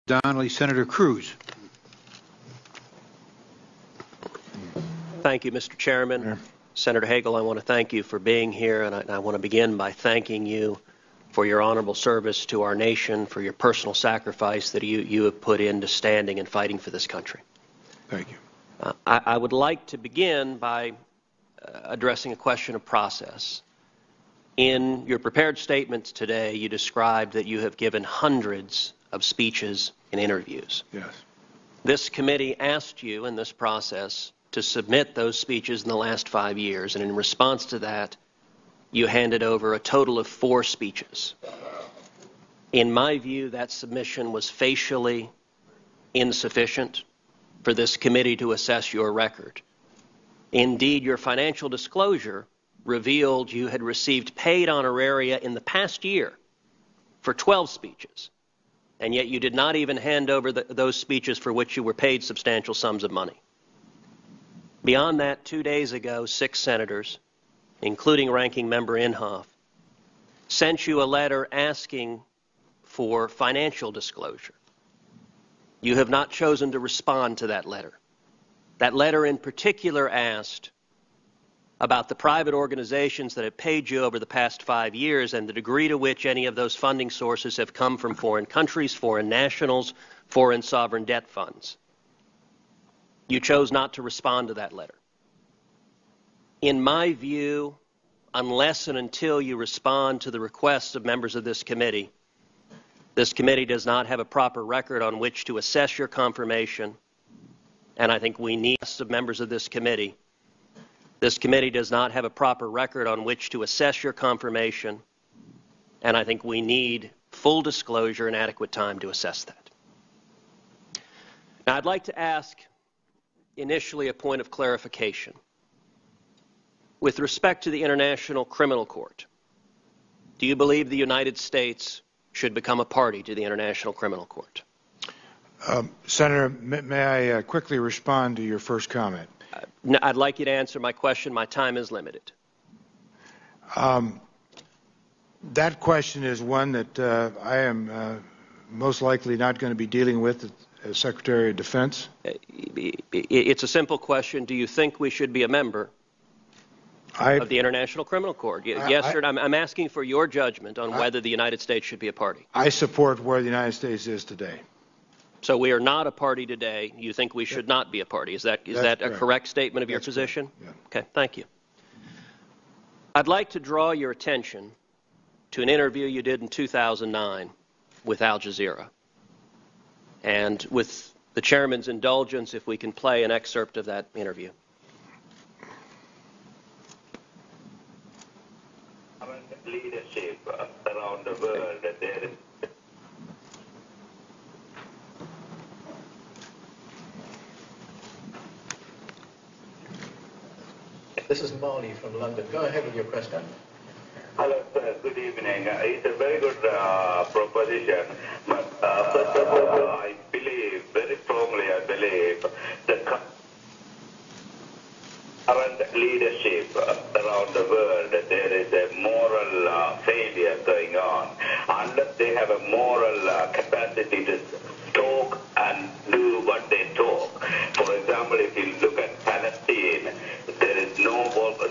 Donnelly. Senator Cruz. Thank you, Mr. Chairman. Senator Hagel, I want to thank you for being here, and I want to begin by thanking you for your honorable service to our nation, for your personal sacrifice that you have put into standing and fighting for this country. Thank you. I would like to begin by addressing a question of process. In your prepared statements today, you described that you have given hundreds of speeches and interviews. Yes. This committee asked you in this process to submit those speeches in the last 5 years, and in response to that, you handed over a total of 4 speeches. In my view, that submission was facially insufficient for this committee to assess your record. Indeed, your financial disclosure revealed you had received paid honoraria in the past year for 12 speeches, and yet you did not even hand over those speeches for which you were paid substantial sums of money. Beyond that, 2 days ago, 6 senators, including Ranking Member Inhofe, sent you a letter asking for financial disclosure. You have not chosen to respond to that letter. That letter in particular asked about the private organizations that have paid you over the past 5 years and the degree to which any of those funding sources have come from foreign countries, foreign nationals, foreign sovereign debt funds. You chose not to respond to that letter. In my view, unless and until you respond to the requests of members of this committee does not have a proper record on which to assess your confirmation, and I think we need of members of this committee does not have a proper record on which to assess your confirmation, and I think we need full disclosure and adequate time to assess that. Now, I'd like to ask initially a point of clarification. With respect to the International Criminal Court, do you believe the United States should become a party to the International Criminal Court? Senator, may I quickly respond to your first comment? I'd like you to answer my question. My time is limited. That question is one that I am most likely not going to be dealing with as Secretary of Defense. It's a simple question. Do you think we should be a member of the International Criminal Court? Yes, sir. I'm asking for your judgment on whether the United States should be a party. I support where the United States is today. So we are not a party today. You think we should not be a party. Is that a correct statement of your position? Yeah. Okay, thank you. I'd like to draw your attention to an interview you did in 2009 with Al Jazeera. And with the chairman's indulgence, if we can play an excerpt of that interview. Leadership around the world, there is This is Marley from London. Go ahead with your question. Hello, sir. Good evening. It's a very good proposition. But first of all, I believe, very strongly, I believe, the current leadership around the world, there is a moral failure going on. Unless they have a moral capacity to talk and do what they talk. For example, if you look at Palestine,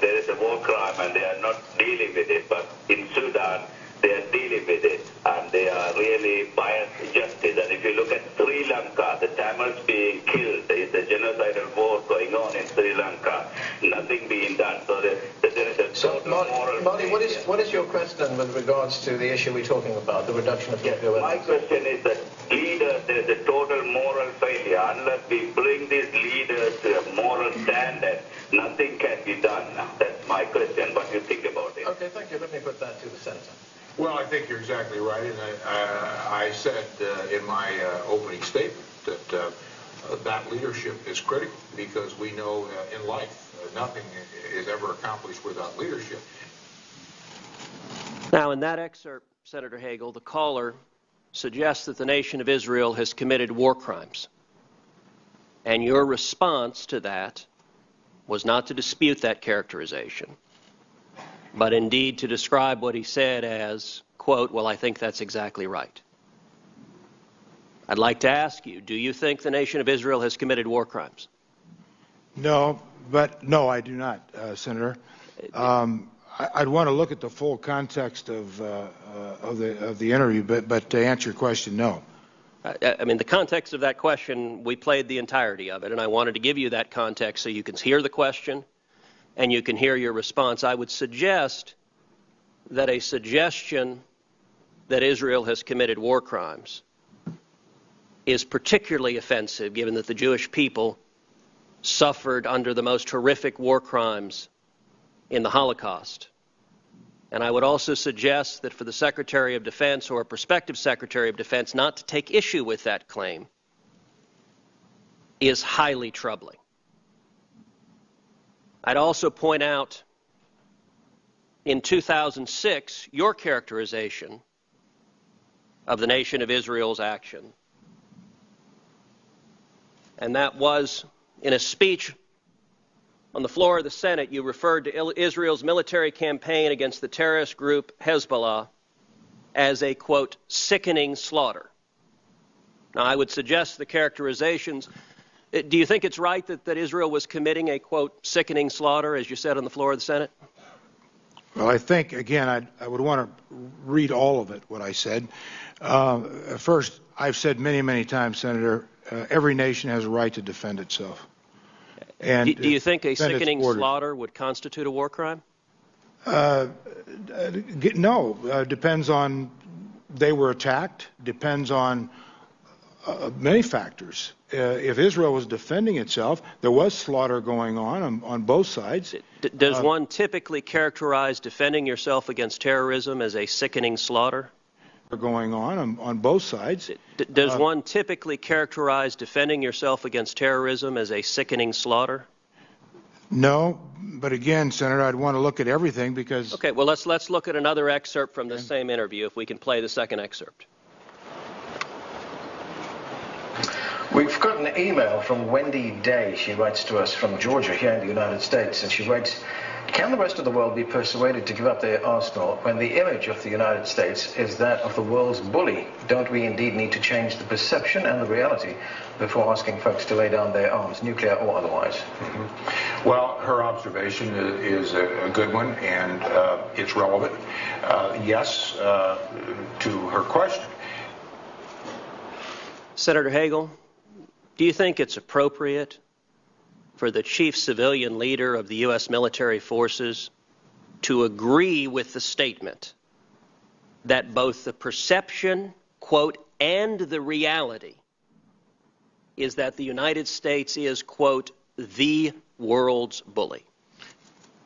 there is a war crime and they are not dealing with it. But in Sudan, they are dealing with it and they are really biased justice. And if you look at Sri Lanka, the Tamils being killed, there is a genocidal war going on in Sri Lanka. Nothing being done. So there is a total moral Marley, what is your question with regards to the issue we're talking about, the reduction of nuclear weapons? My question is that leaders, there is a total moral failure. Unless we bring these leaders to a moral standard, nothing can be done. That's my question. What do you think about it? Okay, thank you. Let me put that to the Senator. Well, I think you're exactly right, and I said in my opening statement that that leadership is critical because we know in life nothing is ever accomplished without leadership. Now, in that excerpt, Senator Hagel, the caller suggests that the nation of Israel has committed war crimes. And your response to that was not to dispute that characterization, but indeed to describe what he said as, quote, well, I think that's exactly right. I'd like to ask you, do you think the nation of Israel has committed war crimes? No, I do not, Senator. I'd want to look at the full context of the interview, but to answer your question, no. I mean, the context of that question, we played the entirety of it, and I wanted to give you that context so you can hear the question and you can hear your response. I would suggest that a suggestion that Israel has committed war crimes is particularly offensive, given that the Jewish people suffered under the most horrific war crimes in the Holocaust. And I would also suggest that for the Secretary of Defense or a prospective Secretary of Defense not to take issue with that claim is highly troubling. I'd also point out, in 2006, your characterization of the nation of Israel's action, and that was in a speech on the floor of the Senate, you referred to Israel's military campaign against the terrorist group Hezbollah as a, quote, sickening slaughter. Now, I would suggest the characterizations. Do you think it's right that Israel was committing a, quote, sickening slaughter, as you said on the floor of the Senate? Well, I think, again, I would want to read all of it, what I said. First, I've said many, many times, Senator, every nation has a right to defend itself. And do you think a sickening slaughter would constitute a war crime? No. Depends on they were attacked. Depends on many factors. If Israel was defending itself, there was slaughter going on both sides. Does one typically characterize defending yourself against terrorism as a sickening slaughter? Going on both sides. Does one typically characterize defending yourself against terrorism as a sickening slaughter? No, but again, Senator, I'd want to look at everything because... Okay, well, let's look at another excerpt from the same interview, if we can play the second excerpt. We've got an email from Wendy Day. She writes to us from Georgia here in the United States, and she writes, can the rest of the world be persuaded to give up their arsenal when the image of the United States is that of the world's bully? Don't we indeed need to change the perception and the reality before asking folks to lay down their arms, nuclear or otherwise? Mm-hmm. Well, her observation is a good one, and it's relevant. Yes, to her question. Senator Hagel, do you think it's appropriate for the chief civilian leader of the U.S. military forces to agree with the statement that both the perception, quote, and the reality is that the United States is, quote, the world's bully?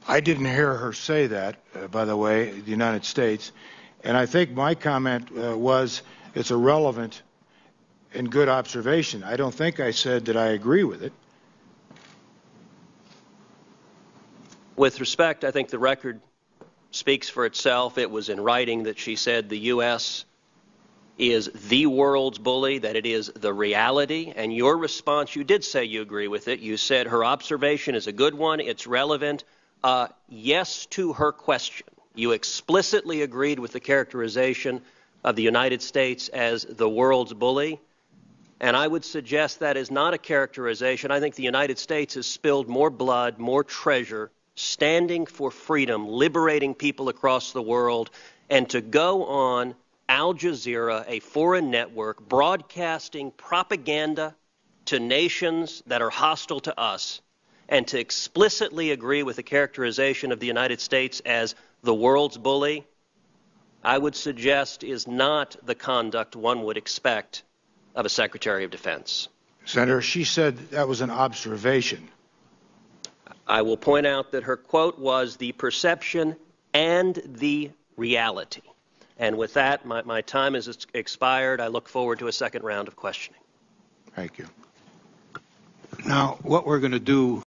I didn't hear her say that, by the way, the United States. And I think my comment was it's a relevant and good observation. I don't think I said that I agree with it. With respect, I think the record speaks for itself. It was in writing that she said the U.S. is the world's bully, that it is the reality. And your response, you did say you agree with it. You said her observation is a good one, it's relevant. Yes to her question. You explicitly agreed with the characterization of the United States as the world's bully. And I would suggest that is not a characterization. I think the United States has spilled more blood, more treasure, standing for freedom, liberating people across the world, and to go on Al Jazeera, a foreign network, broadcasting propaganda to nations that are hostile to us, and to explicitly agree with the characterization of the United States as the world's bully, I would suggest is not the conduct one would expect of a Secretary of Defense. Senator, she said that was an observation. I will point out that her quote was the perception and the reality. And with that, my time has expired. I look forward to a second round of questioning. Thank you. Now, what we're going to do